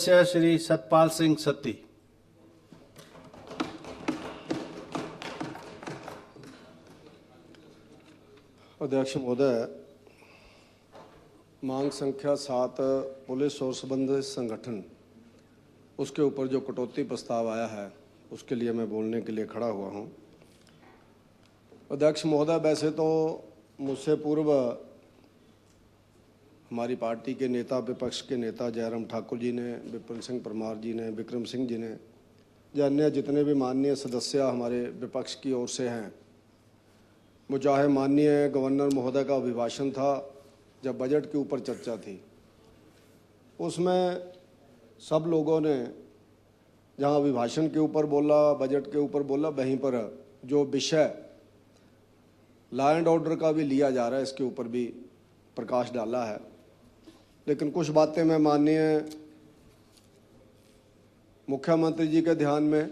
श्री सतपाल सिंह सत्ती। अध्यक्ष महोदय, मांग संख्या 7 पुलिस और संबंधित संगठन, उसके ऊपर जो कटौती प्रस्ताव आया है उसके लिए मैं बोलने के लिए खड़ा हुआ हूं। अध्यक्ष महोदय, वैसे तो मुझसे पूर्व हमारी पार्टी के नेता, विपक्ष के नेता जयराम ठाकुर जी ने, विपिन सिंह परमार जी ने, विक्रम सिंह जी ने या अन्य जितने भी माननीय सदस्य हमारे विपक्ष की ओर से हैं, वो चाहे माननीय गवर्नर महोदय का अभिभाषण था जब बजट के ऊपर चर्चा थी, उसमें सब लोगों ने जहां अभिभाषण के ऊपर बोला, बजट के ऊपर बोला, वहीं पर जो विषय लॉ एंड ऑर्डर का भी लिया जा रहा है इसके ऊपर भी प्रकाश डाला है। लेकिन कुछ बातें मैं माननीय मुख्यमंत्री जी के ध्यान में,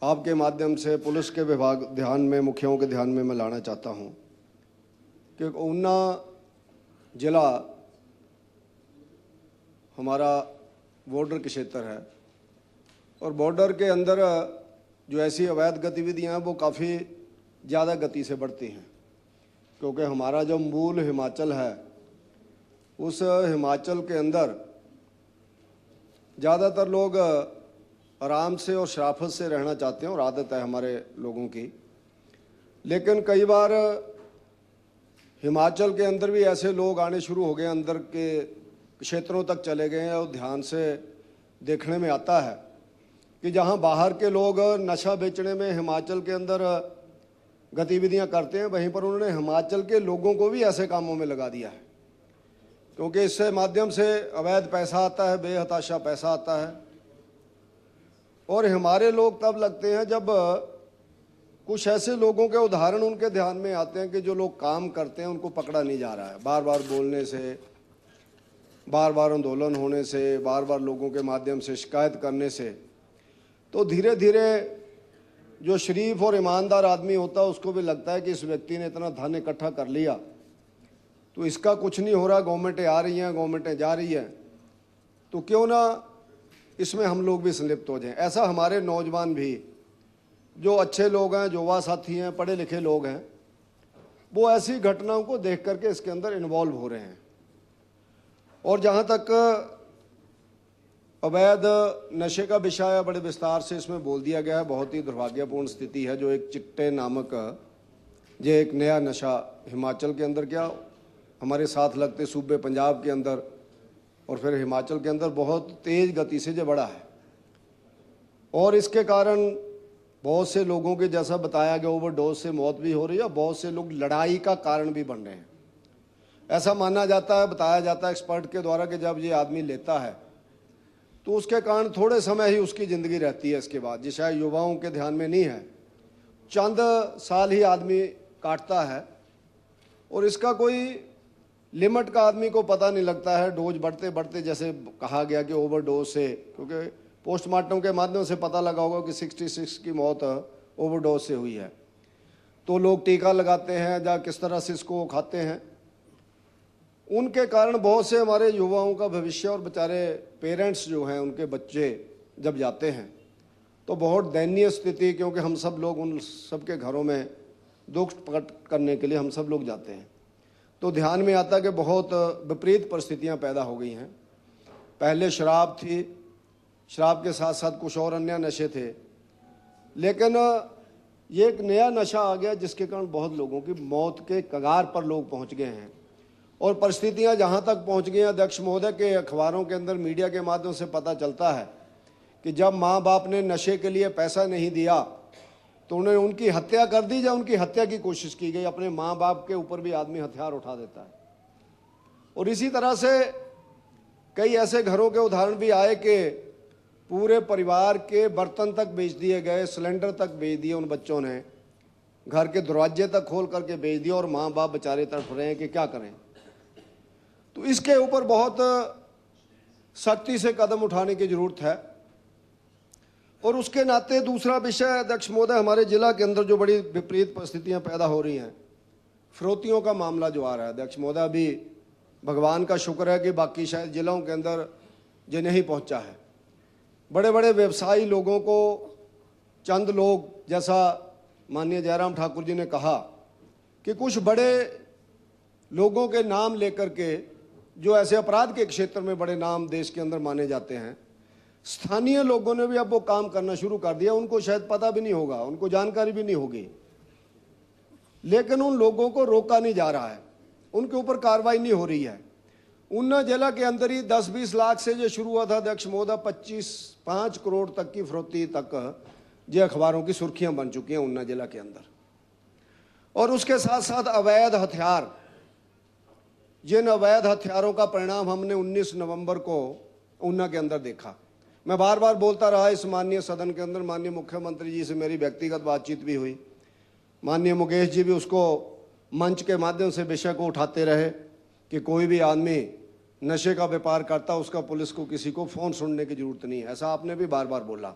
आपके माध्यम से पुलिस के विभाग ध्यान में, मुखियाओं के ध्यान में मैं लाना चाहता हूं कि ऊना जिला हमारा बॉर्डर के क्षेत्र है और बॉर्डर के अंदर जो ऐसी अवैध गतिविधियां हैं वो काफ़ी ज़्यादा गति से बढ़ती हैं, क्योंकि हमारा जो मूल हिमाचल है उस हिमाचल के अंदर ज़्यादातर लोग आराम से और शराफत से रहना चाहते हैं और आदत है हमारे लोगों की। लेकिन कई बार हिमाचल के अंदर भी ऐसे लोग आने शुरू हो गए, अंदर के क्षेत्रों तक चले गए हैं और ध्यान से देखने में आता है कि जहां बाहर के लोग नशा बेचने में हिमाचल के अंदर गतिविधियां करते हैं, वहीं पर उन्होंने हिमाचल के लोगों को भी ऐसे कामों में लगा दिया है, क्योंकि इससे माध्यम से अवैध पैसा आता है, बेहताशा पैसा आता है। और हमारे लोग तब लगते हैं जब कुछ ऐसे लोगों के उदाहरण उनके ध्यान में आते हैं कि जो लोग काम करते हैं उनको पकड़ा नहीं जा रहा है, बार बार बोलने से, बार बार आंदोलन होने से, बार बार लोगों के माध्यम से शिकायत करने से, तो धीरे धीरे जो शरीफ और ईमानदार आदमी होता है उसको भी लगता है कि इस व्यक्ति ने इतना धन इकट्ठा कर लिया तो इसका कुछ नहीं हो रहा, गवर्नमेंटें आ रही हैं, गवर्नमेंटें जा रही हैं, तो क्यों ना इसमें हम लोग भी संलिप्त हो जाएं। ऐसा हमारे नौजवान भी, जो अच्छे लोग हैं, युवा साथी हैं, पढ़े लिखे लोग हैं, वो ऐसी घटनाओं को देख करके इसके अंदर इन्वॉल्व हो रहे हैं। और जहाँ तक अवैध नशे का विषय है, बड़े विस्तार से इसमें बोल दिया गया है। बहुत ही दुर्भाग्यपूर्ण स्थिति है जो एक चिट्टे नामक ये एक नया नशा हिमाचल के अंदर, क्या हमारे साथ लगते सूबे पंजाब के अंदर और फिर हिमाचल के अंदर बहुत तेज गति से जो बढ़ा है, और इसके कारण बहुत से लोगों के, जैसा बताया गया, ओवरडोज से मौत भी हो रही है, बहुत से लोग लड़ाई का कारण भी बन रहे हैं। ऐसा माना जाता है, बताया जाता है एक्सपर्ट के द्वारा कि जब ये आदमी लेता है तो उसके कारण थोड़े समय ही उसकी ज़िंदगी रहती है, इसके बाद, जिसे युवाओं के ध्यान में नहीं है, चंद साल ही आदमी काटता है और इसका कोई लिमिट का आदमी को पता नहीं लगता है। डोज बढ़ते बढ़ते, जैसे कहा गया कि ओवरडोज से, क्योंकि पोस्टमार्टम के माध्यम से पता लगा होगा कि 66 की मौत ओवरडोज से हुई है, तो लोग टीका लगाते हैं या किस तरह से इसको खाते हैं, उनके कारण बहुत से हमारे युवाओं का भविष्य और बेचारे पेरेंट्स जो हैं, उनके बच्चे जब जाते हैं तो बहुत दयनीय स्थिति, क्योंकि हम सब लोग उन सबके घरों में दुख प्रकट करने के लिए हम सब लोग जाते हैं, तो ध्यान में आता कि बहुत विपरीत परिस्थितियां पैदा हो गई हैं। पहले शराब थी, शराब के साथ साथ कुछ और अन्य नशे थे, लेकिन ये एक नया नशा आ गया जिसके कारण बहुत लोगों की मौत के कगार पर लोग पहुंच गए हैं। और परिस्थितियां जहां तक पहुंच गई हैं अध्यक्ष महोदय के, अखबारों के अंदर, मीडिया के माध्यम से पता चलता है कि जब माँ बाप ने नशे के लिए पैसा नहीं दिया तो उन्हें उनकी हत्या कर दी या उनकी हत्या की कोशिश की गई। अपने माँ बाप के ऊपर भी आदमी हथियार उठा देता है। और इसी तरह से कई ऐसे घरों के उदाहरण भी आए कि पूरे परिवार के बर्तन तक बेच दिए गए, सिलेंडर तक बेच दिए उन बच्चों ने, घर के दरवाजे तक खोल करके बेच दिया, और माँ बाप बेचारे तड़प रहे हैं कि क्या करें। तो इसके ऊपर बहुत सख्ती से कदम उठाने की जरूरत है। और उसके नाते दूसरा विषय अध्यक्ष महोदय, हमारे जिला के अंदर जो बड़ी विपरीत परिस्थितियां पैदा हो रही हैं, फिरौतियों का मामला जो आ रहा है अध्यक्ष महोदय, अभी भगवान का शुक्र है कि बाकी शायद जिलों के अंदर ये नहीं पहुंचा है। बड़े बड़े व्यवसायी लोगों को चंद लोग, जैसा माननीय जयराम ठाकुर जी ने कहा कि कुछ बड़े लोगों के नाम लेकर के, जो ऐसे अपराध के क्षेत्र में बड़े नाम देश के अंदर माने जाते हैं, स्थानीय लोगों ने भी अब वो काम करना शुरू कर दिया। उनको शायद पता भी नहीं होगा, उनको जानकारी भी नहीं होगी, लेकिन उन लोगों को रोका नहीं जा रहा है, उनके ऊपर कार्रवाई नहीं हो रही है। ऊना जिला के अंदर ही 10-20 लाख से जो शुरू हुआ था अध्यक्ष महोदय, 5 करोड़ तक की फरोख्ती तक ये अखबारों की सुर्खियां बन चुकी हैं ऊना जिला के अंदर। और उसके साथ साथ अवैध हथियार, जिन अवैध हथियारों का परिणाम हमने 19 नवंबर को ऊना के अंदर देखा। मैं बार बार बोलता रहा इस माननीय सदन के अंदर, माननीय मुख्यमंत्री जी से मेरी व्यक्तिगत बातचीत भी हुई, माननीय मुकेश जी भी उसको मंच के माध्यम से विषय को उठाते रहे कि कोई भी आदमी नशे का व्यापार करता उसका पुलिस को किसी को फ़ोन सुनने की जरूरत नहीं है, ऐसा आपने भी बार बार बोला।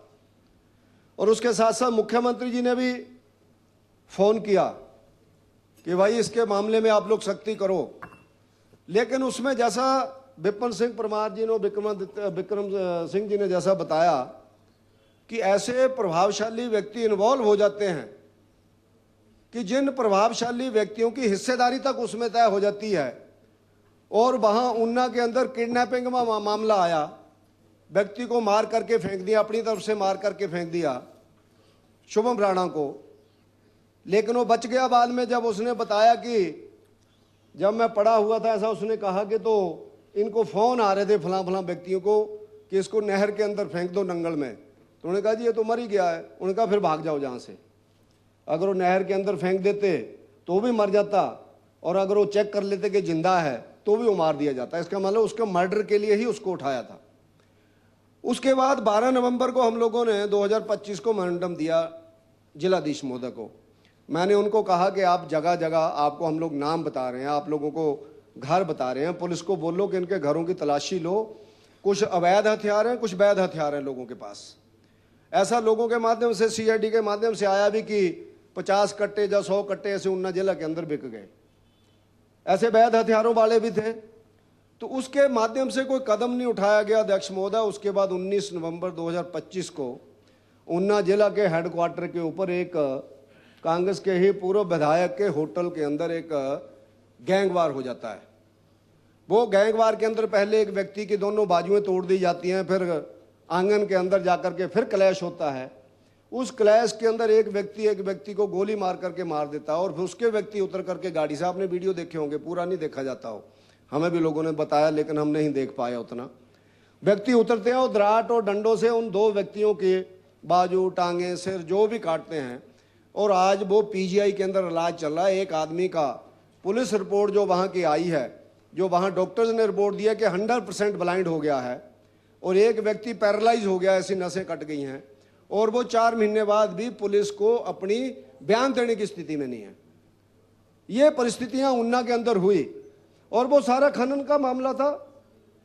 और उसके साथ साथ मुख्यमंत्री जी ने भी फ़ोन किया कि भाई इसके मामले में आप लोग सख्ती करो, लेकिन उसमें जैसा विपिन सिंह परमार जी ने, विक्रम सिंह जी ने जैसा बताया कि ऐसे प्रभावशाली व्यक्ति इन्वॉल्व हो जाते हैं कि जिन प्रभावशाली व्यक्तियों की हिस्सेदारी तक उसमें तय हो जाती है। और वहां ऊना के अंदर किडनैपिंग का मामला आया, व्यक्ति को मार करके फेंक दिया, अपनी तरफ से मार करके फेंक दिया शुभम राणा को, लेकिन वो बच गया। बाद में जब उसने बताया कि जब मैं पड़ा हुआ था, ऐसा उसने कहा कि तो इनको फ़ोन आ रहे थे फलां फलां व्यक्तियों को कि इसको नहर के अंदर फेंक दो नंगल में, तो उन्होंने कहा जी ये तो मर ही गया है। उन्होंने कहा फिर भाग जाओ जहाँ से, अगर वो नहर के अंदर फेंक देते तो भी मर जाता, और अगर वो चेक कर लेते कि जिंदा है तो भी वो मार दिया जाता। इसका मतलब उसका मर्डर के लिए ही उसको उठाया था। उसके बाद 12 नवंबर को हम लोगों ने 2025 को मेमोरेंडम दिया जिलाधीश महोदय को। मैंने उनको कहा कि आप जगह जगह, आपको हम लोग नाम बता रहे हैं, आप लोगों को घर बता रहे हैं, पुलिस को बोलो कि इनके घरों की तलाशी लो, कुछ अवैध हथियार हैं, कुछ वैध हथियार हैं लोगों के पास। ऐसा लोगों के माध्यम से, CID के माध्यम से आया भी कि 50 कट्टे या 100 कट्टे ऐसे ऊना जिला के अंदर बिक गए, ऐसे वैध हथियारों वाले भी थे। तो उसके माध्यम से कोई कदम नहीं उठाया गया अध्यक्ष महोदय। उसके बाद 19 नवंबर 2025 को ऊना जिला के हेडक्वार्टर के ऊपर एक कांग्रेस के ही पूर्व विधायक के होटल के अंदर एक गैंगवार हो जाता है। वो गैंगवार के अंदर पहले एक व्यक्ति की दोनों बाजुएं तोड़ दी जाती हैं, फिर आंगन के अंदर जाकर के फिर क्लैश होता है। उस क्लैश के अंदर एक व्यक्ति को गोली मार करके मार देता है, और फिर उसके व्यक्ति उतर करके गाड़ी से, आपने वीडियो देखे होंगे, पूरा नहीं देखा जाता हो, हमें भी लोगों ने बताया लेकिन हम नहीं देख पाए उतना। व्यक्ति उतरते हैं और दराट और डंडों से उन 2 व्यक्तियों के बाजू, टांगे, सिर जो भी काटते हैं, और आज वो PGI के अंदर इलाज चल रहा है। एक आदमी का पुलिस रिपोर्ट जो वहाँ की आई है, जो वहाँ डॉक्टर्स ने रिपोर्ट दिया कि 100% ब्लाइंड हो गया है, और एक व्यक्ति पैरालाइज हो गया, ऐसी नसें कट गई हैं, और वो 4 महीने बाद भी पुलिस को अपनी बयान देने की स्थिति में नहीं है। ये परिस्थितियां ऊना के अंदर हुई। और वो सारा खनन का मामला था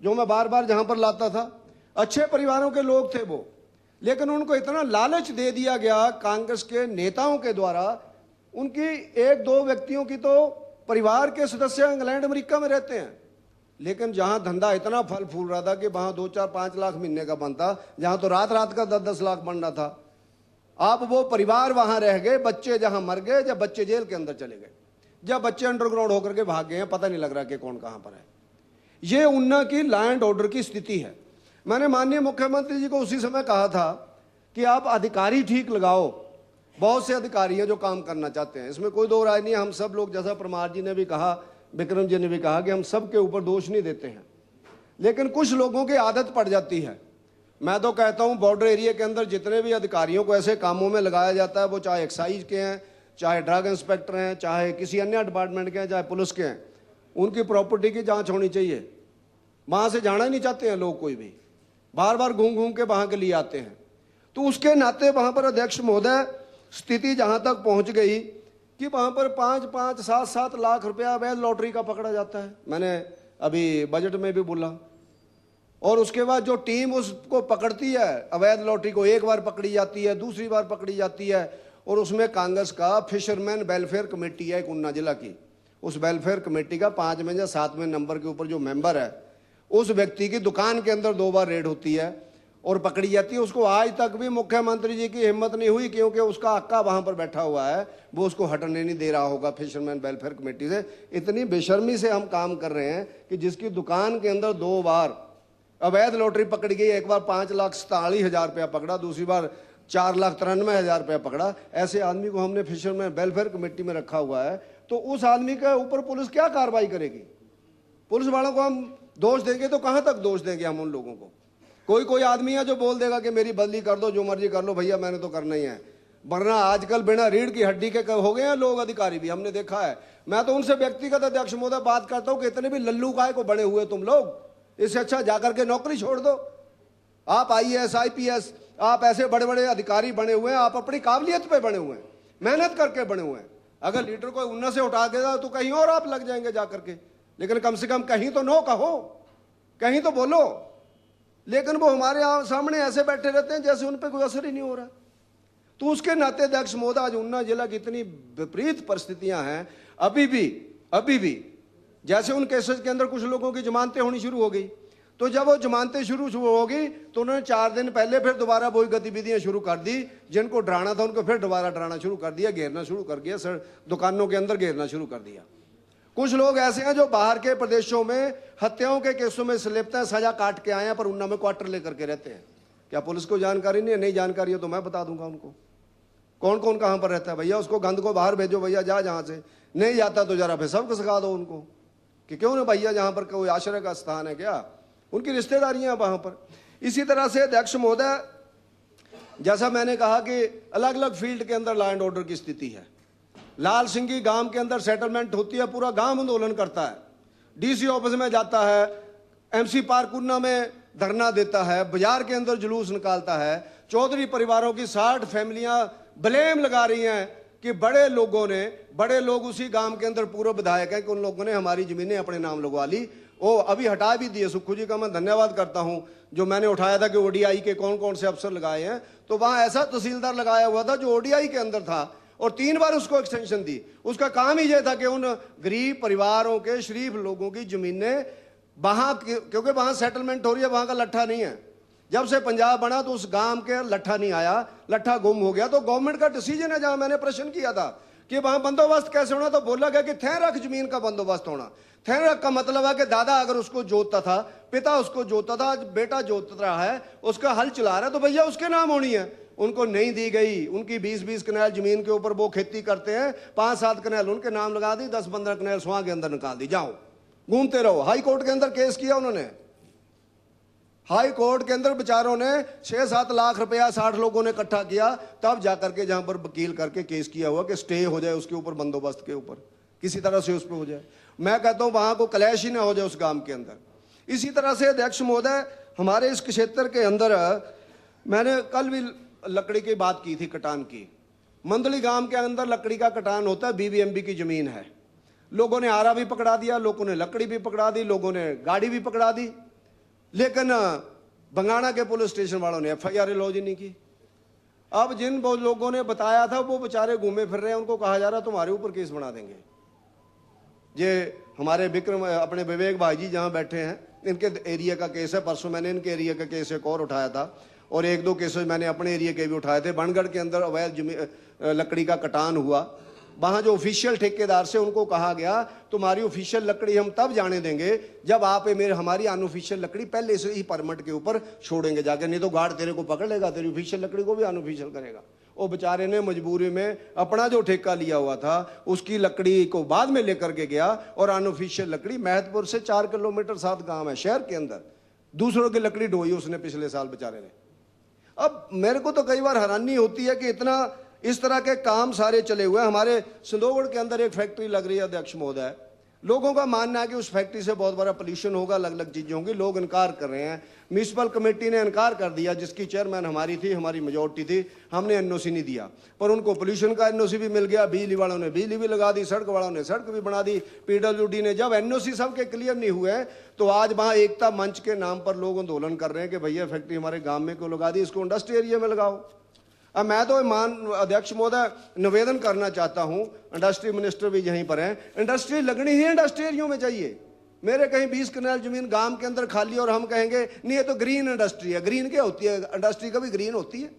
जो मैं बार बार जहां पर लाता था। अच्छे परिवारों के लोग थे वो, लेकिन उनको इतना लालच दे दिया गया कांग्रेस के नेताओं के द्वारा। उनकी 1-2 व्यक्तियों की तो परिवार के सदस्य इंग्लैंड अमेरिका में रहते हैं, लेकिन जहां धंधा इतना फल फूल रहा था कि वहां 2-4-5 लाख महीने का बनता, जहां तो रात रात का 10-10 लाख बन रहा था। अब वो परिवार वहां रह गए, बच्चे जहां मर गए, जब बच्चे जेल के अंदर चले गए, जब बच्चे अंडरग्राउंड होकर के भाग गए हैं, पता नहीं लग रहा कि कौन कहां पर है। ये ऊना की लॉ एंड ऑर्डर की स्थिति है। मैंने माननीय मुख्यमंत्री जी को उसी समय कहा था कि आप अधिकारी ठीक लगाओ, बहुत से अधिकारी हैं जो काम करना चाहते हैं, इसमें कोई दो राय नहीं है। हम सब लोग, जैसा परमार जी ने भी कहा, विक्रम जी ने भी कहा कि हम सब के ऊपर दोष नहीं देते हैं, लेकिन कुछ लोगों की आदत पड़ जाती है। मैं तो कहता हूं बॉर्डर एरिया के अंदर जितने भी अधिकारियों को ऐसे कामों में लगाया जाता है, वो चाहे एक्साइज के हैं, चाहे ड्रग इंस्पेक्टर हैं, चाहे किसी अन्य डिपार्टमेंट के हैं, चाहे पुलिस के हैं, उनकी प्रॉपर्टी की जांच होनी चाहिए। वहां से जाना ही नहीं चाहते हैं लोग, कोई भी बार बार घूम घूम के वहां के लिए आते हैं। तो उसके नाते वहां पर अध्यक्ष महोदय स्थिति जहां तक पहुंच गई कि वहां पर 5-5, 7-7 लाख रुपया अवैध लॉटरी का पकड़ा जाता है। मैंने अभी बजट में भी बोला। और उसके बाद जो टीम उसको पकड़ती है अवैध लॉटरी को, एक बार पकड़ी जाती है, दूसरी बार पकड़ी जाती है, और उसमें कांग्रेस का फिशरमैन वेलफेयर कमेटी है एक ऊना जिला की, उस वेलफेयर कमेटी का 5वें या 7वें नंबर के ऊपर जो मेंबर है, उस व्यक्ति की दुकान के अंदर 2 बार रेड होती है और पकड़ी जाती है। उसको आज तक भी मुख्यमंत्री जी की हिम्मत नहीं हुई, क्योंकि उसका अक्का वहां पर बैठा हुआ है, वो उसको हटने नहीं दे रहा होगा फिशरमैन वेलफेयर कमेटी से। इतनी बेशर्मी से हम काम कर रहे हैं कि जिसकी दुकान के अंदर 2 बार अवैध लॉटरी पकड़ी गई, एक बार 5,47,000 रुपया पकड़ा, दूसरी बार 4,93,000 रुपया पकड़ा। ऐसे आदमी को हमने फिशरमैन वेलफेयर कमेटी में रखा हुआ है, तो उस आदमी के ऊपर पुलिस क्या कार्रवाई करेगी? पुलिस वालों को हम दोष देंगे तो कहां तक दोष देंगे हम उन लोगों को? कोई आदमी है जो बोल देगा कि मेरी बदली कर दो, जो मर्जी कर लो भैया, मैंने तो करना ही है। वरना आजकल बिना रीढ़ की हड्डी के हो गए हैं लोग, अधिकारी भी हमने देखा है। मैं तो उनसे व्यक्तिगत अध्यक्ष महोदय बात करता हूं कि इतने भी लल्लू काय को बड़े हुए तुम लोग, इससे अच्छा जाकर के नौकरी छोड़ दो। आप IAS IPS, आप ऐसे बड़े बड़े अधिकारी बने हुए हैं, आप अपनी काबिलियत पे बने हुए हैं, मेहनत करके बने हुए हैं। अगर लीडर को उन्नत से उठा देगा तो कहीं और आप लग जाएंगे जाकर के, लेकिन कम से कम कहीं तो नो कहो, कहीं तो बोलो। लेकिन वो हमारे सामने ऐसे बैठे रहते हैं जैसे उन पर कोई असर ही नहीं हो रहा। तो उसके नाते अध्यक्ष महोदय, आज उन्ना जिला की इतनी विपरीत परिस्थितियां हैं, अभी भी जैसे उन केसेस के अंदर कुछ लोगों की जमानतें होनी शुरू हो गई, तो जब वो जमानतें शुरू होगी तो उन्होंने 4 दिन पहले फिर दोबारा वही गतिविधियां शुरू कर दी। जिनको डराना था उनको फिर दोबारा डराना शुरू कर दिया, घेरना शुरू कर दिया, सर दुकानों के अंदर घेरना शुरू कर दिया। कुछ लोग ऐसे हैं जो बाहर के प्रदेशों में हत्याओं के केसों में संलिप्त हैं, सजा काट के आए हैं, पर उन्ना में क्वार्टर लेकर के रहते हैं। क्या पुलिस को जानकारी नहीं है? नहीं जानकारी है तो मैं बता दूंगा उनको कौन कौन कहां पर रहता है। भैया उसको गंद को बाहर भेजो, भैया जा जहां से, नहीं जाता तो जरा फिर सबको सिखा दो उनको कि क्यों ना भैया, जहां पर कोई आश्रय का स्थान है क्या, उनकी रिश्तेदारियां वहां पर। इसी तरह से अध्यक्ष महोदय, जैसा मैंने कहा कि अलग अलग फील्ड के अंदर लॉ एंड ऑर्डर की स्थिति है। लाल सिंगी गांव के अंदर सेटलमेंट होती है, पूरा गांव आंदोलन करता है, DC ऑफिस में जाता है, MC पार्क उन्ना में धरना देता है, बाजार के अंदर जुलूस निकालता है। चौधरी परिवारों की 60 फैमिलियां ब्लेम लगा रही हैं कि बड़े लोग उसी गांव के अंदर पूर्व विधायक हैं कि उन लोगों ने हमारी जमीनें अपने नाम लगवा ली। वो अभी हटा भी दिए। सुक्खू जी का मैं धन्यवाद करता हूं, जो मैंने उठाया था कि ODI के कौन कौन से अफसर लगाए हैं, तो वहां ऐसा तहसीलदार लगाया हुआ था जो ODI के अंदर था, और 3 बार उसको एक्सटेंशन दी। उसका काम ही यह था कि उन गरीब परिवारों के शरीफ लोगों की जमीनें वहां, क्योंकि वहां सेटलमेंट हो रही है, वहां का लट्ठा नहीं है। जब से पंजाब बना तो उस गांव के लट्ठा नहीं आया, लट्ठा गुम हो गया। तो गवर्नमेंट का डिसीजन है, जहां मैंने प्रश्न किया था कि वहां बंदोबस्त कैसे होना, तो बोला गया कि थैरक जमीन का बंदोबस्त होना। थैरक का मतलब है कि दादा अगर उसको जोतता था, पिता उसको जोतता था, आज बेटा जोत रहा है, उसका हल चला रहा है, तो भैया उसके नाम होनी है। उनको नहीं दी गई। उनकी 20-20 कनाल जमीन के ऊपर वो खेती करते हैं, 5-7 कनाल उनके नाम लगा दी, 10-15 कनाल सुहा के अंदर निकाल दी, जाओ घूमते रहो। हाई कोर्ट के अंदर केस किया उन्होंने, हाई कोर्ट के अंदर बेचारों ने 6-7 लाख रुपया 60 लोगों ने इकट्ठा किया, तब जाकर के जहां पर वकील करके केस किया हुआ कि स्टे हो जाए उसके ऊपर, बंदोबस्त के ऊपर किसी तरह से उस पर हो जाए। मैं कहता हूं वहां को क्लैश ही ना हो जाए उस गांव के अंदर। इसी तरह से अध्यक्ष महोदय, हमारे इस क्षेत्र के अंदर मैंने कल भी लकड़ी की बात की थी, कटान की। मंदली गांव के अंदर लकड़ी का कटान होता है, BBMB की जमीन है। लोगों ने आरा भी पकड़ा दिया, लोगों ने लकड़ी भी पकड़ा दी, लोगों ने गाड़ी भी पकड़ा दी, लेकिन बंगाणा के पुलिस स्टेशन वालों ने FIR लॉन्च नहीं की। अब जिन लोगों ने बताया था वो बेचारे घूमे फिर रहे हैं, उनको कहा जा रहा तुम्हारे ऊपर केस बना देंगे। ये हमारे अपने विवेक भाई जी जहां बैठे हैं, इनके एरिया का केस है। परसों मैंने इनके एरिया का केस एक और उठाया था, और 1-2 केसेस मैंने अपने एरिया के भी उठाए थे। बनगढ़ के अंदर अवैध लकड़ी का कटान हुआ। वहां जो ऑफिशियल ठेकेदार से उनको कहा गया तुम्हारी ऑफिशियल लकड़ी हम तब जाने देंगे जब आप हमारी अनऑफिशियल लकड़ी पहले से ही परमिट के ऊपर छोड़ेंगे जाके, नहीं तो गार्ड तेरे को पकड़ लेगा, तेरी ऑफिशियल लकड़ी को भी अनऑफिशियल करेगा। वो बेचारे ने मजबूरी में अपना जो ठेका लिया हुआ था उसकी लकड़ी को बाद में लेकर के गया, और अनऑफिशियल लकड़ी महतपुर से 4 किलोमीटर 7 गांव है शहर के अंदर, दूसरों की लकड़ी ढोई उसने पिछले साल बेचारे ने। अब मेरे को तो कई बार हैरानी होती है कि इतना इस तरह के काम सारे चले हुए हैं। हमारे सिंधोगढ़ के अंदर एक फैक्ट्री लग रही है अध्यक्ष महोदय, लोगों का मानना है कि उस फैक्ट्री से बहुत बड़ा पोल्यूशन होगा, अलग अलग चीजें होंगी, लोग इनकार कर रहे हैं। म्यूनिसिपल कमेटी ने इनकार कर दिया, जिसकी चेयरमैन हमारी थी, हमारी मेजोरिटी थी, हमने NOC नहीं दिया, पर उनको पोल्यूशन का NOC भी मिल गया, बिजली वालों ने बिजली भी लगा दी, सड़क वालों ने सड़क भी बना दी, PWD ने। जब NOC सबके क्लियर नहीं हुए तो आज वहां एकता मंच के नाम पर लोग आंदोलन कर रहे हैं कि भैया फैक्ट्री हमारे गांव में क्यों लगा दी, इसको इंडस्ट्री एरिया में लगाओ। अब मैं तो मान अध्यक्ष महोदय निवेदन करना चाहता हूं, इंडस्ट्री मिनिस्टर भी यहीं पर हैं, इंडस्ट्री लगनी ही इंडस्ट्री एरियो में चाहिए। मेरे कहीं 20 कनाल जमीन गांव के अंदर खाली और हम कहेंगे नहीं ये तो ग्रीन इंडस्ट्री है। ग्रीन क्या होती है? इंडस्ट्री कभी ग्रीन होती है?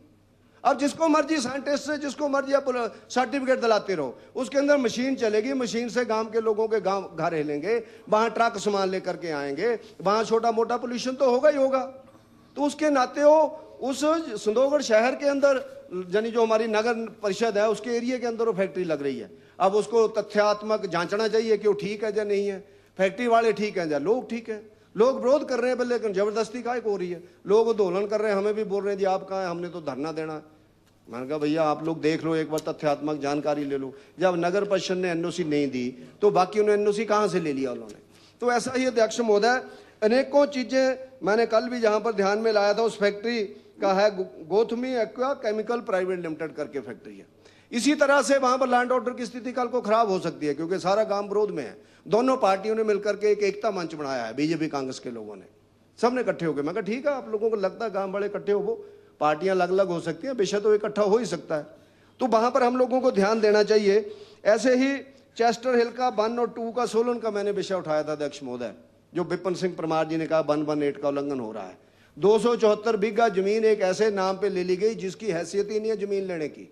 अब जिसको मर्जी साइंटिस्ट से जिसको मर्जी आप सर्टिफिकेट दिलाते रहो, उसके अंदर मशीन चलेगी, मशीन से गांव के लोगों के गांव घर हिलेंगे, वहां ट्रक सामान लेकर के आएंगे, वहां छोटा मोटा पोल्यूशन तो होगा ही होगा। तो उसके नाते हो उस संदोगढ़ शहर के अंदर यानी जो हमारी नगर परिषद है उसके एरिया के अंदर वो फैक्ट्री लग रही है। अब उसको तथ्यात्मक जांचना चाहिए कि वो ठीक है या नहीं है, फैक्ट्री वाले ठीक है या लोग ठीक है। लोग विरोध कर रहे हैं लेकिन जबरदस्ती काहे को हो रही है? लोग आंदोलन कर रहे हैं, हमें भी बोल रहे हैं जी आप कहाँ हैं, हमने तो धरना देना है। मैंने कहा भैया आप लोग देख लो, एक बार तथ्यात्मक जानकारी ले लो। जब नगर परिषद ने एनओसी नहीं दी तो बाकी उन्हें एनओसी कहाँ से ले लिया उन्होंने? तो ऐसा ही अध्यक्ष महोदय अनेकों चीजें मैंने कल भी जहां पर ध्यान में लाया था, उस फैक्ट्री का है गोथमी एक्वा केमिकल प्राइवेट लिमिटेड करके फैक्ट्री है। इसी तरह से वहां पर लैंड ऑर्डर की स्थिति कल को खराब हो सकती है क्योंकि सारा गांव विरोध में है। दोनों पार्टियों ने मिलकर के एक एकता मंच बनाया है, बीजेपी कांग्रेस के लोगों ने, सबने इकट्ठे होकर। मैं कहा ठीक है, आप लोगों को लगता है गांव बड़े इकट्ठे हो, वो पार्टियां अलग अलग हो सकती हैं, विषय तो इकट्ठा हो ही सकता है। तो वहां पर हम लोगों को ध्यान देना चाहिए। ऐसे ही चेस्टर हिल का 1 और 2 का सोलन का मैंने विषय उठाया था अध्यक्ष महोदय, जो विपिन सिंह परमार जी ने कहा 118 का उल्लंघन हो रहा है। 274 बीघा जमीन एक ऐसे नाम पे ले ली गई जिसकी हैसियत ही नहीं है जमीन लेने की।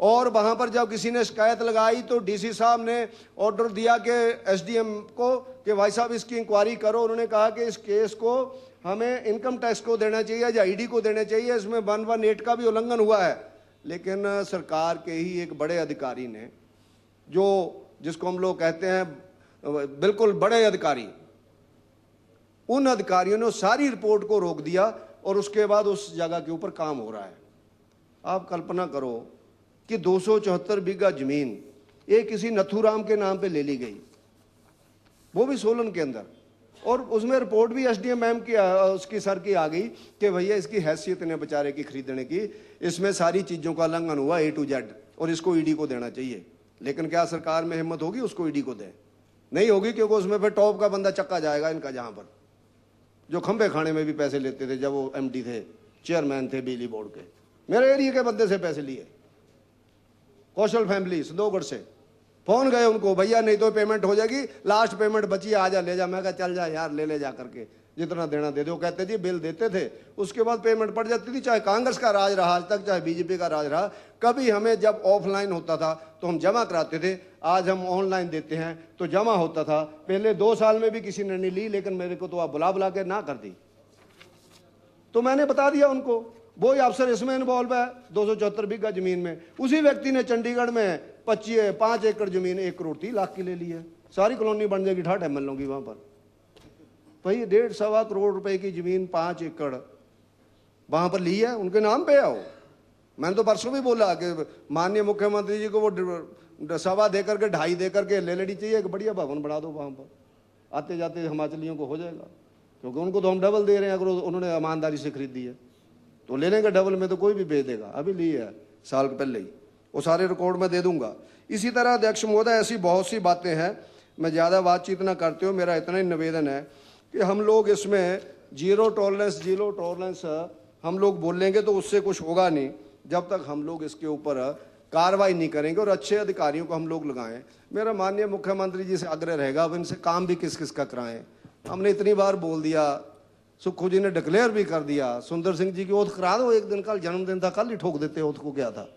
और वहां पर जब किसी ने शिकायत लगाई तो डीसी साहब ने ऑर्डर दिया कि एसडीएम को कि भाई साहब इसकी इंक्वायरी करो। उन्होंने कहा कि इस केस को हमें इनकम टैक्स को देना चाहिए या ईडी को देना चाहिए, इसमें 118 का भी उल्लंघन हुआ है। लेकिन सरकार के ही एक बड़े अधिकारी ने, जो जिसको हम लोग कहते हैं बिल्कुल बड़े अधिकारी, उन अधिकारियों ने सारी रिपोर्ट को रोक दिया और उसके बाद उस जगह के ऊपर काम हो रहा है। आप कल्पना करो कि 274 बीघा जमीन एक किसी नथुराम के नाम पे ले ली गई, वो भी सोलन के अंदर, और उसमें रिपोर्ट भी एसडीएम मैम की उसकी सर की आ गई कि भैया इसकी हैसियत ने बेचारे की खरीदने की, इसमें सारी चीजों का उल्लंघन हुआ A to Z और इसको ईडी को देना चाहिए। लेकिन क्या सरकार में हिम्मत होगी उसको ईडी को दे? नहीं होगी, क्योंकि उसमें फिर टॉप का बंदा चक्का जाएगा इनका, जहां पर जो खंबे खाने में भी पैसे लेते थे जब वो एमडी थे, चेयरमैन थे बिजली बोर्ड के, मेरे एरिया के बंदे से पैसे लिए, कौशल फैमिली संदोगढ़ से। फोन गए उनको, भैया नहीं तो पेमेंट हो जाएगी, लास्ट पेमेंट बची आ जा ले जा। मैं कहा चल जा यार, ले जा करके जितना देना दे दो। कहते जी बिल देते थे, उसके बाद पेमेंट पड़ जाती थी। चाहे कांग्रेस का राज रहा आज तक, चाहे बीजेपी का राज रहा, कभी हमें जब ऑफलाइन होता था तो हम जमा कराते थे। आज हम ऑनलाइन देते हैं तो जमा होता था। पहले 2 साल में भी किसी ने नहीं ली, लेकिन मेरे को तो आप बुला के ना कर दी। तो मैंने बता दिया उनको, वो ही अफसर इसमें इन्वॉल्व है 274 बीघा जमीन में। उसी व्यक्ति ने चंडीगढ़ में 5 एकड़ जमीन 1 करोड़ 30 लाख की ले ली है। सारी कॉलोनी बन जाएगी, 60 एमएल होगी वहां पर। भाई 1.5-1.25 करोड़ रुपए की जमीन 5 एकड़ वहां पर ली है, उनके नाम पे आओ। मैंने तो परसों भी बोला कि माननीय मुख्यमंत्री जी को वो 1.25 देकर के 2.5 देकर के ले लेनी चाहिए, एक बढ़िया भवन बना दो वहां पर, आते जाते हिमाचलियों को हो जाएगा। क्योंकि उनको तो हम डबल दे रहे हैं, अगर उन्होंने ईमानदारी से खरीदी है तो ले लेंगे डबल में, तो कोई भी भेज देगा। अभी ली है साल पहले ही, वो सारे रिकॉर्ड में दे दूंगा। इसी तरह अध्यक्ष महोदय ऐसी बहुत सी बातें हैं, मैं ज़्यादा बातचीत ना करते हो, मेरा इतना ही निवेदन है कि हम लोग इसमें जीरो टॉलरेंस हम लोग बोलेंगे तो उससे कुछ होगा नहीं जब तक हम लोग इसके ऊपर कार्रवाई नहीं करेंगे और अच्छे अधिकारियों को हम लोग लगाएं। मेरा माननीय मुख्यमंत्री जी से आग्रह रहेगा, अब इनसे काम भी किस किस का कराएं। हमने इतनी बार बोल दिया, सुक्खू जी ने डिक्लेयर भी कर दिया, सुंदर सिंह जी की ओथ करा दो एक दिन, कल जन्मदिन था, कल ही ठोक देते ओथ को, क्या था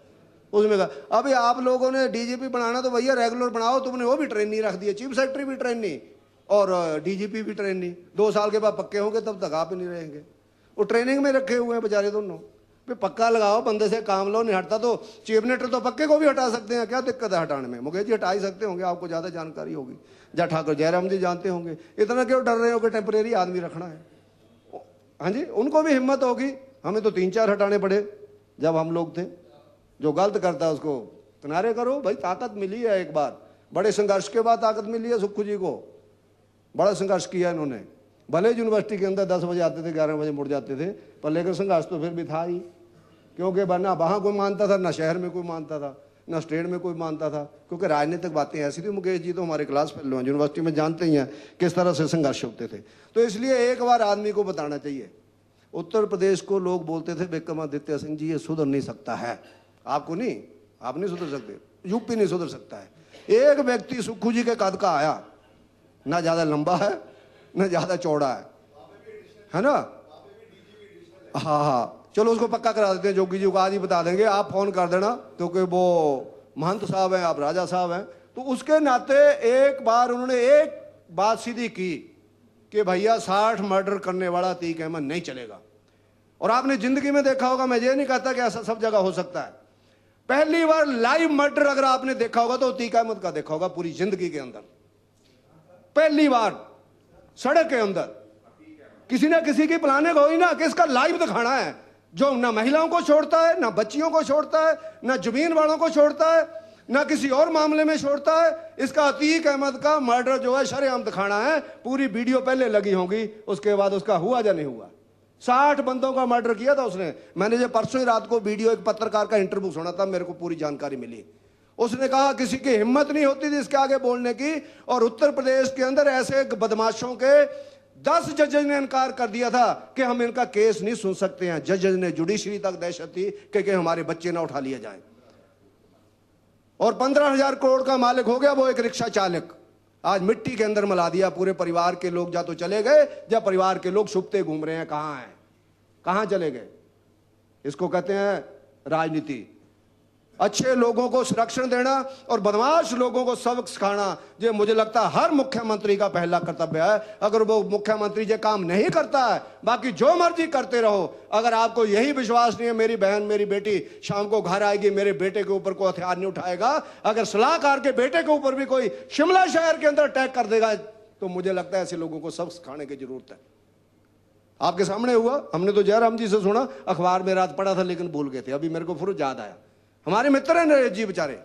उसमें कहा। अभी आप लोगों ने डीजीपी बनाना तो भैया रेगुलर बनाओ, तुमने वो भी ट्रेनिंग रख दी है, चीफ सेक्रेटरी भी ट्रेनिंग और डीजीपी भी ट्रेनिंग। 2 साल के बाद पक्के होंगे तब तक आप ही नहीं रहेंगे। वो ट्रेनिंग में रखे हुए हैं बेचारे दोनों। भी पक्का लगाओ, बंदे से काम लो, नहीं हटता तो चीफ मिनिस्टर तो पक्के को भी हटा सकते हैं, क्या दिक्कत है हटाने में? मुकेश जी हटा ही सकते होंगे, आपको ज्यादा जानकारी होगी, या ठाकुर जयराम जी जानते होंगे। इतना क्यों डर रहे हो कि टेम्परेरी आदमी रखना है? हाँ जी, उनको भी हिम्मत होगी। हमें तो 3-4 हटाने पड़े जब हम लोग थे। जो गलत करता है उसको किनारे करो भाई, ताकत मिली है एक बार, बड़े संघर्ष के बाद ताकत मिली है सुक्खू जी को, बड़ा संघर्ष किया इन्होंने। भले यूनिवर्सिटी के अंदर 10 बजे आते थे, 11 बजे मुड़ जाते थे, पर लेकिन संघर्ष तो फिर भी था ही, क्योंकि ना वहाँ कोई मानता था, ना शहर में कोई मानता था, ना स्टेट में कोई मानता था, क्योंकि राजनीतिक बातें ऐसी थी। मुकेश जी तो हमारे क्लास फेलो हैं, यूनिवर्सिटी में जानते ही हैं किस तरह से संघर्ष होते थे। तो इसलिए एक बार आदमी को बताना चाहिए, उत्तर प्रदेश को लोग बोलते थे विक्रमादित्य सिंह जी ये सुधर नहीं सकता है। आपको नहीं, आप नहीं सुधर सकते, यूपी नहीं सुधर सकता है। एक व्यक्ति सुक्खू जी के कद का आया, ना ज्यादा लंबा है ना ज्यादा चौड़ा है ना। हाँ हाँ, चलो उसको पक्का करा देते हैं, जोगी जी को आज ही बता देंगे, आप फोन कर देना, क्योंकि वो महंत साहब हैं, आप राजा साहब हैं। तो उसके नाते एक बार उन्होंने एक बात सीधी की कि भैया 60 मर्डर करने वाला अतीक अहमद नहीं चलेगा। और आपने जिंदगी में देखा होगा, मैं ये नहीं कहता कि ऐसा सब जगह हो सकता है, पहली बार लाइव मर्डर अगर आपने देखा होगा तो अतीक अहमद का देखा होगा पूरी जिंदगी के अंदर। पहली बार सड़क के अंदर किसी ना किसी की प्लानिंग हुई ना कि इसका लाइव दिखाना है, जो ना महिलाओं को छोड़ता है, ना बच्चियों को छोड़ता है, ना जमीन वालों को छोड़ता है, ना किसी और मामले में छोड़ता है। इसका अतीक अहमद का मर्डर जो है शरेआम दिखाना है। पूरी वीडियो पहले लगी होगी, उसके बाद उसका हुआ या नहीं हुआ। 60 बंदों का मर्डर किया था उसने। मैंने जो परसों ही रात को वीडियो एक पत्रकार का इंटरव्यू सुना था, मेरे को पूरी जानकारी मिली। उसने कहा किसी की हिम्मत नहीं होती थी इसके आगे बोलने की, और उत्तर प्रदेश के अंदर ऐसे बदमाशों के 10 जजेज ने इनकार कर दिया था कि हम इनका केस नहीं सुन सकते हैं। जजेज ने, जुडिशरी तक दहशत थी कि हमारे बच्चे ना उठा लिए जाएं। और 15,000 करोड़ का मालिक हो गया वो एक रिक्शा चालक। आज मिट्टी के अंदर मिला दिया पूरे परिवार के लोग, या तो चले गए या परिवार के लोग छुपते घूम रहे हैं। कहां हैं, कहां चले गए? इसको कहते हैं राजनीति। अच्छे लोगों को संरक्षण देना और बदमाश लोगों को सबक सिखाना, ये मुझे लगता है हर मुख्यमंत्री का पहला कर्तव्य है। अगर वो मुख्यमंत्री ये काम नहीं करता है, बाकी जो मर्जी करते रहो, अगर आपको यही विश्वास नहीं है मेरी बहन मेरी बेटी शाम को घर आएगी, मेरे बेटे के ऊपर कोई हथियार नहीं उठाएगा, अगर सलाहकार के बेटे के ऊपर भी कोई शिमला शहर के अंदर अटैक कर देगा, तो मुझे लगता है ऐसे लोगों को सबक सिखाने की जरूरत है। आपके सामने हुआ, हमने तो जयराम जी से सुना, अखबार में रात पढ़ा था लेकिन भूल गए थे, अभी मेरे को फिर याद आया। हमारे मित्र हैं नरेश जी बेचारे,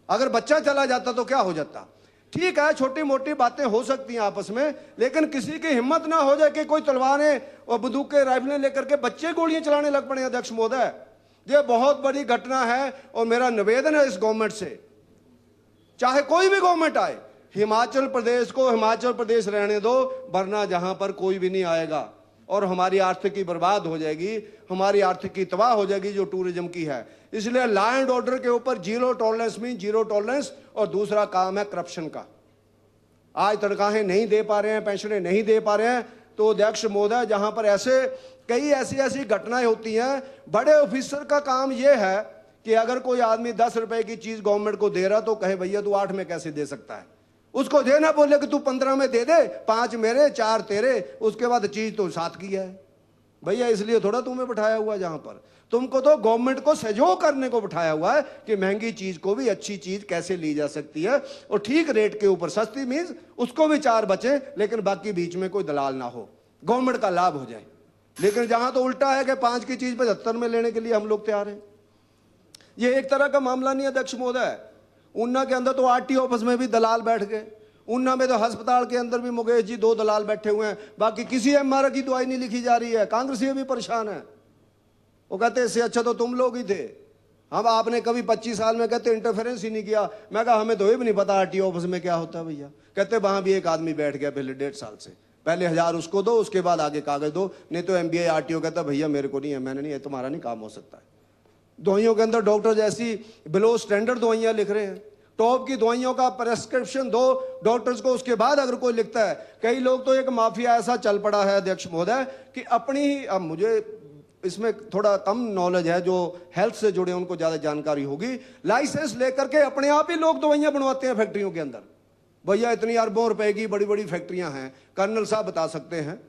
अगर बच्चा चला जाता तो क्या हो जाता। ठीक है, छोटी मोटी बातें हो सकती हैं आपस में, लेकिन किसी की हिम्मत ना हो जाए कि कोई तलवारें और बंदूकें राइफलें लेकर के बच्चे गोलियां चलाने लग पड़े। अध्यक्ष महोदय, ये बहुत बड़ी घटना है और मेरा निवेदन है इस गवर्नमेंट से, चाहे कोई भी गवर्नमेंट आए, हिमाचल प्रदेश को हिमाचल प्रदेश रहने दो, वरना जहां पर कोई भी नहीं आएगा और हमारी आर्थिकी बर्बाद हो जाएगी, हमारी आर्थिकी तबाह हो जाएगी जो टूरिज्म की है। इसलिए लॉ एंड ऑर्डर के ऊपर जीरो टॉलरेंस में जीरो टॉलरेंस। और दूसरा काम है करप्शन का। आज तनख्वाहें नहीं दे पा रहे हैं, पेंशनें नहीं दे पा रहे हैं, तो अध्यक्ष महोदय जहां पर ऐसे कई ऐसी घटनाएं होती हैं, बड़े ऑफिसर का काम यह है कि अगर कोई आदमी 10 रुपए की चीज गवर्नमेंट को दे रहा तो कहे भैया तू 8 में कैसे दे सकता है। उसको देना बोले कि तू 15 में दे दे, 5 मेरे 4 तेरे, उसके बाद चीज तो 7 की है। भैया इसलिए थोड़ा तुम्हें बिठाया हुआ, जहां पर तुमको तो गवर्नमेंट को सहयोग करने को बिठाया हुआ है कि महंगी चीज को भी अच्छी चीज कैसे ली जा सकती है और ठीक रेट के ऊपर सस्ती मीन्स उसको भी 4 बचे, लेकिन बाकी बीच में कोई दलाल ना हो, गवर्नमेंट का लाभ हो जाए। लेकिन जहां तो उल्टा है कि 5 की चीज 75 में लेने के लिए हम लोग तैयार हैं। ये एक तरह का मामला नहीं है अध्यक्ष महोदय। ऊना के अंदर तो आरटी ऑफिस में भी दलाल बैठ गए, ऊना में तो अस्पताल के अंदर भी मुकेश जी 2 दलाल बैठे हुए हैं, बाकी किसी एमआरआई की दवाई नहीं लिखी जा रही है। कांग्रेसी भी परेशान है, वो कहते इससे अच्छा तो तुम लोग ही थे, हम आपने कभी 25 साल में कहते इंटरफेरेंस ही नहीं किया। मैं कहा हमें तो ये भी नहीं पता आरटी ऑफिस में क्या होता है भैया। कहते वहां भी एक आदमी बैठ गया पहले 1.5 साल से, पहले 1000 उसको दो, उसके बाद आगे कागज दो, नहीं तो एमबीआई आरटीओ कहता भैया मेरे को नहीं है, मैंने नहीं है, तुम्हारा नहीं काम हो सकता है। दवाइयों के अंदर डॉक्टर जैसी बिलो स्टैंडर्ड दवाइयां लिख रहे हैं, टॉप की दवाइयों का प्रेस्क्रिप्शन दो डॉक्टर्स को, उसके बाद अगर कोई लिखता है। कई लोग तो एक माफिया ऐसा चल पड़ा है अध्यक्ष महोदय कि अपनी, अब मुझे इसमें थोड़ा कम नॉलेज है, जो हेल्थ से जुड़े उनको ज्यादा जानकारी होगी, लाइसेंस लेकर के अपने आप ही लोग दवाइयां बनवाते हैं फैक्ट्रियों के अंदर। भैया इतनी अरबों रुपए की बड़ी बड़ी फैक्ट्रियां हैं, कर्नल साहब बता सकते हैं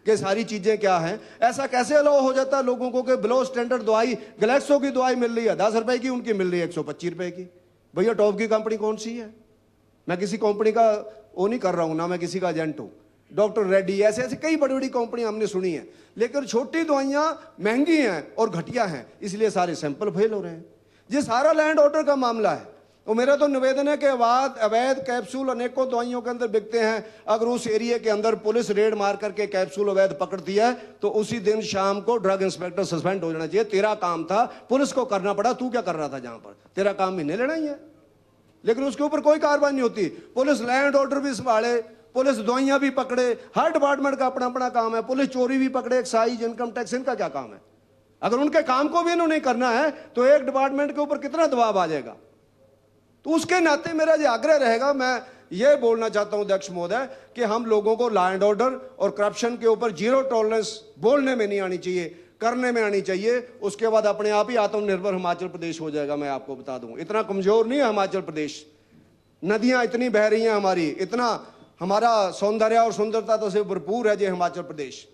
कि सारी चीजें क्या हैं। ऐसा कैसे अलाउ हो जाता है लोगों को कि बिलो स्टैंडर्ड दवाई, गैलेक्सो की दवाई मिल रही है 10 रुपए की, उनकी मिल रही है 125 रुपए की। भैया टॉप की कंपनी कौन सी है? मैं किसी कंपनी का वो नहीं कर रहा हूं ना, मैं किसी का एजेंट हूं। डॉक्टर रेड्डी, ऐसे ऐसे कई बड़ी बड़ी कंपनियां हमने सुनी है, लेकिन छोटी दवाइयां महंगी हैं और घटिया हैं, इसलिए सारे सैंपल फेल हो रहे हैं। ये सारा लैंड ऑर्डर का मामला है। और मेरा तो निवेदन है कि अवैध कैप्सूल अनेकों दवाइयों के अंदर बिकते हैं। अगर उस एरिया के अंदर पुलिस रेड मार करके कैप्सूल अवैध पकड़ती है तो उसी दिन शाम को ड्रग इंस्पेक्टर सस्पेंड हो जाना चाहिए। तेरा काम था, पुलिस को करना पड़ा, तू क्या कर रहा था जहां पर? तेरा काम महीने लेना ही है, लेकिन उसके ऊपर कोई कार्रवाई नहीं होती। पुलिस लैंड ऑर्डर भी संभाले, पुलिस दवाइयां भी पकड़े, हर डिपार्टमेंट का अपना अपना काम है। पुलिस चोरी भी पकड़े, एक्साइज, इनकम टैक्स, इनका क्या काम है? अगर उनके काम को भी इन्होंने करना है तो एक डिपार्टमेंट के ऊपर कितना दबाव आ जाएगा। तो उसके नाते मेरा ये आग्रह रहेगा, मैं ये बोलना चाहता हूं अध्यक्ष महोदय कि हम लोगों को लॉ एंड ऑर्डर और करप्शन के ऊपर जीरो टॉलरेंस बोलने में नहीं आनी चाहिए, करने में आनी चाहिए। उसके बाद अपने आप ही आत्मनिर्भर हिमाचल प्रदेश हो जाएगा। मैं आपको बता दूं, इतना कमजोर नहीं है हिमाचल प्रदेश। नदियां इतनी बह रही हैं हमारी, इतना हमारा सौंदर्य और सुंदरता तो से भरपूर है जो हिमाचल प्रदेश।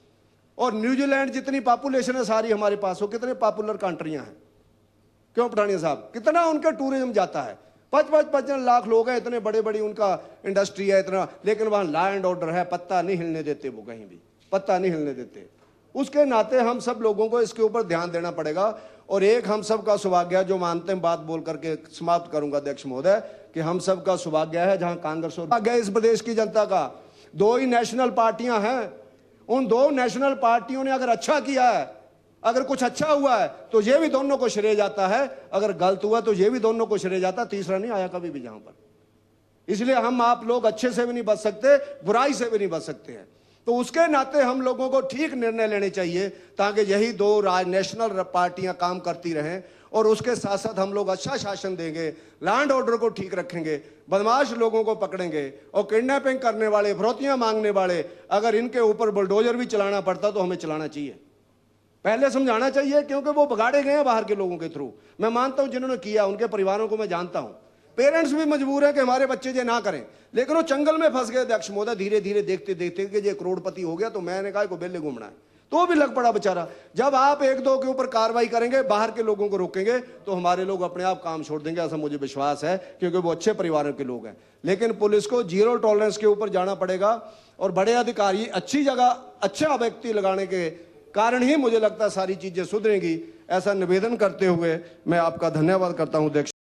और न्यूजीलैंड जितनी पॉपुलेशन है सारी हमारे पास, वो कितने पॉपुलर कंट्रियां हैं। क्यों पठानिया साहब, कितना उनका टूरिज्म जाता है, 5-5 लाख लोग हैं, इतने बड़े बड़ी उनका इंडस्ट्री है इतना, लेकिन वहां लॉ एंड ऑर्डर है, पत्ता नहीं हिलने देते, वो कहीं भी पत्ता नहीं हिलने देते। उसके नाते हम सब लोगों को इसके ऊपर ध्यान देना पड़ेगा। और एक हम सब का सौभाग्य, जो मैं अंतिम बात बोल करके समाप्त करूंगा अध्यक्ष महोदय, कि हम सब का सौभाग्य है जहां कांग्रेस और भाग्य इस प्रदेश की जनता का, 2 ही नेशनल पार्टियां हैं। उन 2 नेशनल पार्टियों ने अगर अच्छा किया है, अगर कुछ अच्छा हुआ है तो ये भी दोनों को श्रेय जाता है, अगर गलत हुआ तो ये भी दोनों को श्रेय जाता, तीसरा नहीं आया कभी भी जहां पर। इसलिए हम आप लोग अच्छे से भी नहीं बच सकते, बुराई से भी नहीं बच सकते हैं। तो उसके नाते हम लोगों को ठीक निर्णय लेने चाहिए ताकि यही 2 नेशनल पार्टियां काम करती रहें। और उसके साथ साथ हम लोग अच्छा शासन देंगे, लॉ एंड ऑर्डर को ठीक रखेंगे, बदमाश लोगों को पकड़ेंगे, और किडनैपिंग करने वाले, फिरौतियां मांगने वाले, अगर इनके ऊपर बुलडोजर भी चलाना पड़ता तो हमें चलाना चाहिए, पहले समझाना चाहिए, क्योंकि वो बगाड़े गए हैं बाहर के लोगों के थ्रू। मैं मानता हूं जिन्होंने किया, उनके परिवारों को मैं जानता हूं, पेरेंट्स भी मजबूर हैं कि हमारे बच्चे ये ना करें, लेकिन वो चंगल में फंस गए अध्यक्ष महोदय। धीरे धीरे देखते देखते कि ये करोड़पति हो गया, तो मैंने कहा को बेले घूमना है, तो भी लग पड़ा बेचारा। जब आप 1-2 के ऊपर कार्रवाई करेंगे, बाहर के लोगों को रोकेंगे, तो हमारे लोग अपने आप काम छोड़ देंगे, ऐसा मुझे विश्वास है, क्योंकि वो अच्छे परिवारों के लोग हैं। लेकिन पुलिस को जीरो टॉलरेंस के ऊपर जाना पड़ेगा, और बड़े अधिकारी अच्छी जगह अच्छा व्यक्ति लगाने के कारण ही मुझे लगता है सारी चीजें सुधरेंगी। ऐसा निवेदन करते हुए मैं आपका धन्यवाद करता हूं अध्यक्ष।